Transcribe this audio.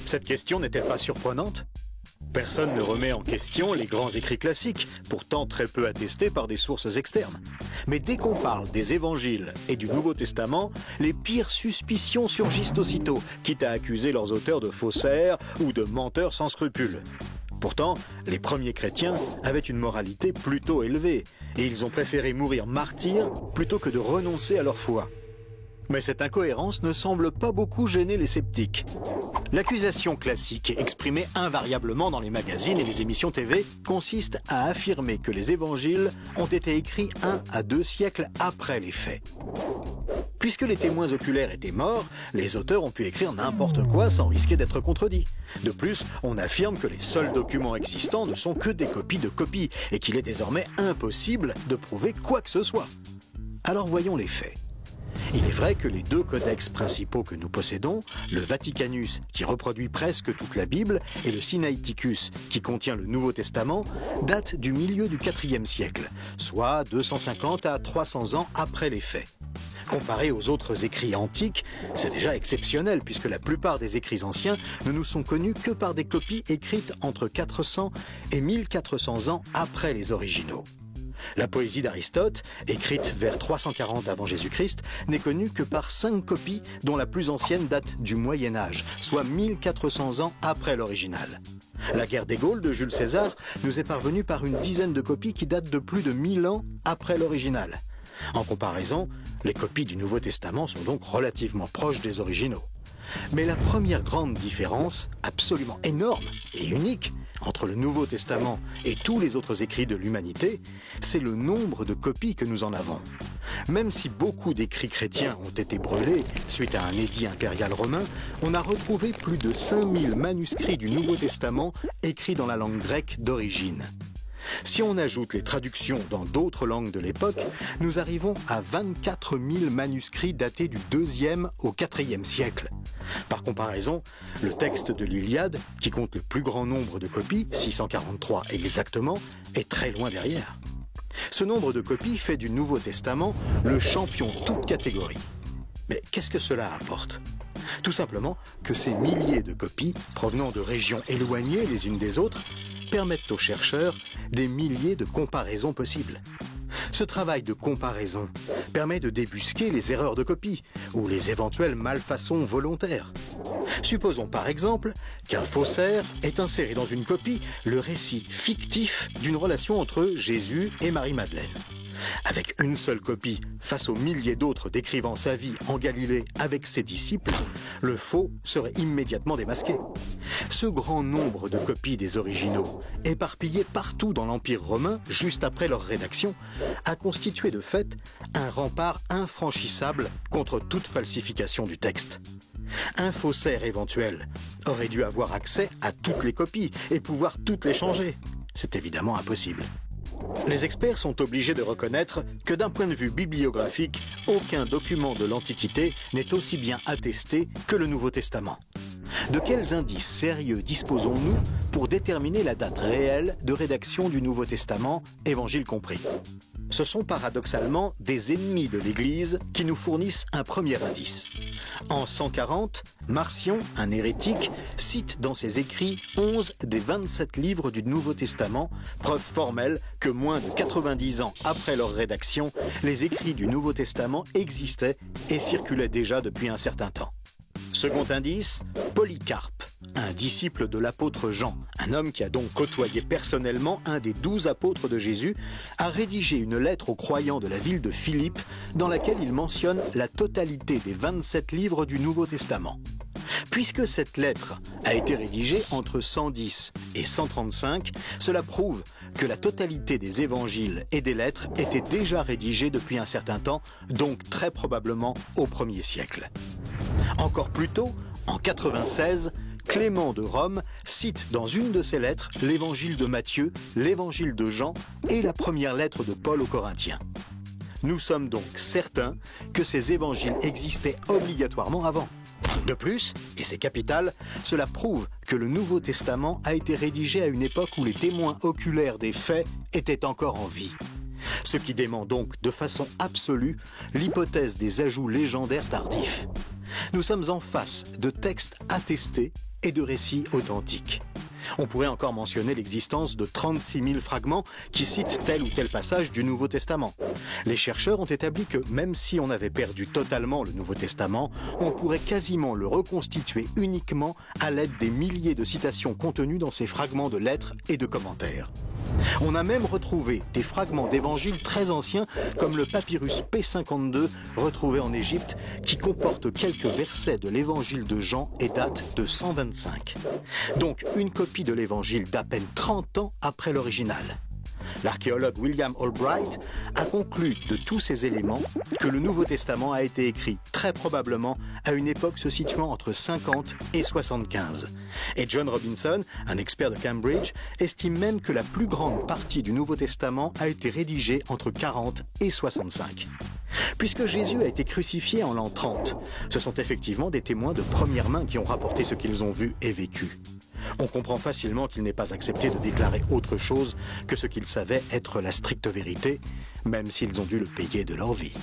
Cette question n'est-elle pas surprenante? Personne ne remet en question les grands écrits classiques, pourtant très peu attestés par des sources externes. Mais dès qu'on parle des évangiles et du Nouveau Testament, les pires suspicions surgissent aussitôt, quitte à accuser leurs auteurs de faussaires ou de menteurs sans scrupules. Pourtant, les premiers chrétiens avaient une moralité plutôt élevée, et ils ont préféré mourir martyrs plutôt que de renoncer à leur foi. Mais cette incohérence ne semble pas beaucoup gêner les sceptiques. L'accusation classique, exprimée invariablement dans les magazines et les émissions TV, consiste à affirmer que les évangiles ont été écrits 1 à 2 siècles après les faits. Puisque les témoins oculaires étaient morts, les auteurs ont pu écrire n'importe quoi sans risquer d'être contredits. De plus, on affirme que les seuls documents existants ne sont que des copies de copies et qu'il est désormais impossible de prouver quoi que ce soit. Alors voyons les faits. Il est vrai que les 2 codex principaux que nous possédons, le Vaticanus qui reproduit presque toute la Bible et le Sinaiticus qui contient le Nouveau Testament, datent du milieu du IVe siècle, soit 250 à 300 ans après les faits. Comparé aux autres écrits antiques, c'est déjà exceptionnel puisque la plupart des écrits anciens ne nous sont connus que par des copies écrites entre 400 et 1400 ans après les originaux. La poésie d'Aristote, écrite vers 340 avant Jésus-Christ, n'est connue que par 5 copies dont la plus ancienne date du Moyen Âge, soit 1400 ans après l'original. La guerre des Gaules de Jules César nous est parvenue par une dizaine de copies qui datent de plus de 1000 ans après l'original. En comparaison, les copies du Nouveau Testament sont donc relativement proches des originaux. Mais la première grande différence, absolument énorme et unique, entre le Nouveau Testament et tous les autres écrits de l'humanité, c'est le nombre de copies que nous en avons. Même si beaucoup d'écrits chrétiens ont été brûlés suite à un édit impérial romain, on a retrouvé plus de 5000 manuscrits du Nouveau Testament écrits dans la langue grecque d'origine. Si on ajoute les traductions dans d'autres langues de l'époque, nous arrivons à 24 000 manuscrits datés du 2e au 4e siècle. Par comparaison, le texte de l'Iliade, qui compte le plus grand nombre de copies, 643 exactement, est très loin derrière. Ce nombre de copies fait du Nouveau Testament le champion toute catégorie. Mais qu'est-ce que cela apporte ? Tout simplement que ces milliers de copies, provenant de régions éloignées les unes des autres, permettent aux chercheurs des milliers de comparaisons possibles. Ce travail de comparaison permet de débusquer les erreurs de copie ou les éventuelles malfaçons volontaires. Supposons par exemple qu'un faussaire ait inséré dans une copie le récit fictif d'une relation entre Jésus et Marie-Madeleine. Avec une seule copie, face aux milliers d'autres décrivant sa vie en Galilée avec ses disciples, le faux serait immédiatement démasqué. Ce grand nombre de copies des originaux, éparpillées partout dans l'Empire romain juste après leur rédaction, a constitué de fait un rempart infranchissable contre toute falsification du texte. Un faussaire éventuel aurait dû avoir accès à toutes les copies et pouvoir toutes les changer. C'est évidemment impossible. Les experts sont obligés de reconnaître que d'un point de vue bibliographique, aucun document de l'Antiquité n'est aussi bien attesté que le Nouveau Testament. De quels indices sérieux disposons-nous pour déterminer la date réelle de rédaction du Nouveau Testament, Évangiles compris ? Ce sont paradoxalement des ennemis de l'Église qui nous fournissent un premier indice. En 140, Marcion, un hérétique, cite dans ses écrits 11 des 27 livres du Nouveau Testament, preuve formelle que moins de 90 ans après leur rédaction, les écrits du Nouveau Testament existaient et circulaient déjà depuis un certain temps. Second indice, Polycarpe, un disciple de l'apôtre Jean, un homme qui a donc côtoyé personnellement un des 12 apôtres de Jésus, a rédigé une lettre aux croyants de la ville de Philippe dans laquelle il mentionne la totalité des 27 livres du Nouveau Testament. Puisque cette lettre a été rédigée entre 110 et 135, cela prouve que la totalité des évangiles et des lettres étaient déjà rédigées depuis un certain temps, donc très probablement au 1er siècle. Encore plus tôt, en 96, Clément de Rome cite dans une de ses lettres l'évangile de Matthieu, l'évangile de Jean et la première lettre de Paul aux Corinthiens. Nous sommes donc certains que ces évangiles existaient obligatoirement avant. De plus, et c'est capital, cela prouve que le Nouveau Testament a été rédigé à une époque où les témoins oculaires des faits étaient encore en vie. Ce qui dément donc de façon absolue l'hypothèse des ajouts légendaires tardifs. Nous sommes en face de textes attestés et de récits authentiques. On pourrait encore mentionner l'existence de 36 000 fragments qui citent tel ou tel passage du Nouveau Testament. Les chercheurs ont établi que même si on avait perdu totalement le Nouveau Testament, on pourrait quasiment le reconstituer uniquement à l'aide des milliers de citations contenues dans ces fragments de lettres et de commentaires. On a même retrouvé des fragments d'évangiles très anciens comme le papyrus P52 retrouvé en Égypte qui comporte quelques versets de l'évangile de Jean et date de 125. Donc une copie de l'évangile d'à peine 30 ans après l'original. L'archéologue William Albright a conclu de tous ces éléments que le Nouveau Testament a été écrit très probablement à une époque se situant entre 50 et 75. Et John Robinson, un expert de Cambridge, estime même que la plus grande partie du Nouveau Testament a été rédigée entre 40 et 65. Puisque Jésus a été crucifié en l'an 30, ce sont effectivement des témoins de première main qui ont rapporté ce qu'ils ont vu et vécu. On comprend facilement qu'il n'est pas accepté de déclarer autre chose que ce qu'ils savaient être la stricte vérité, même s'ils ont dû le payer de leur vie.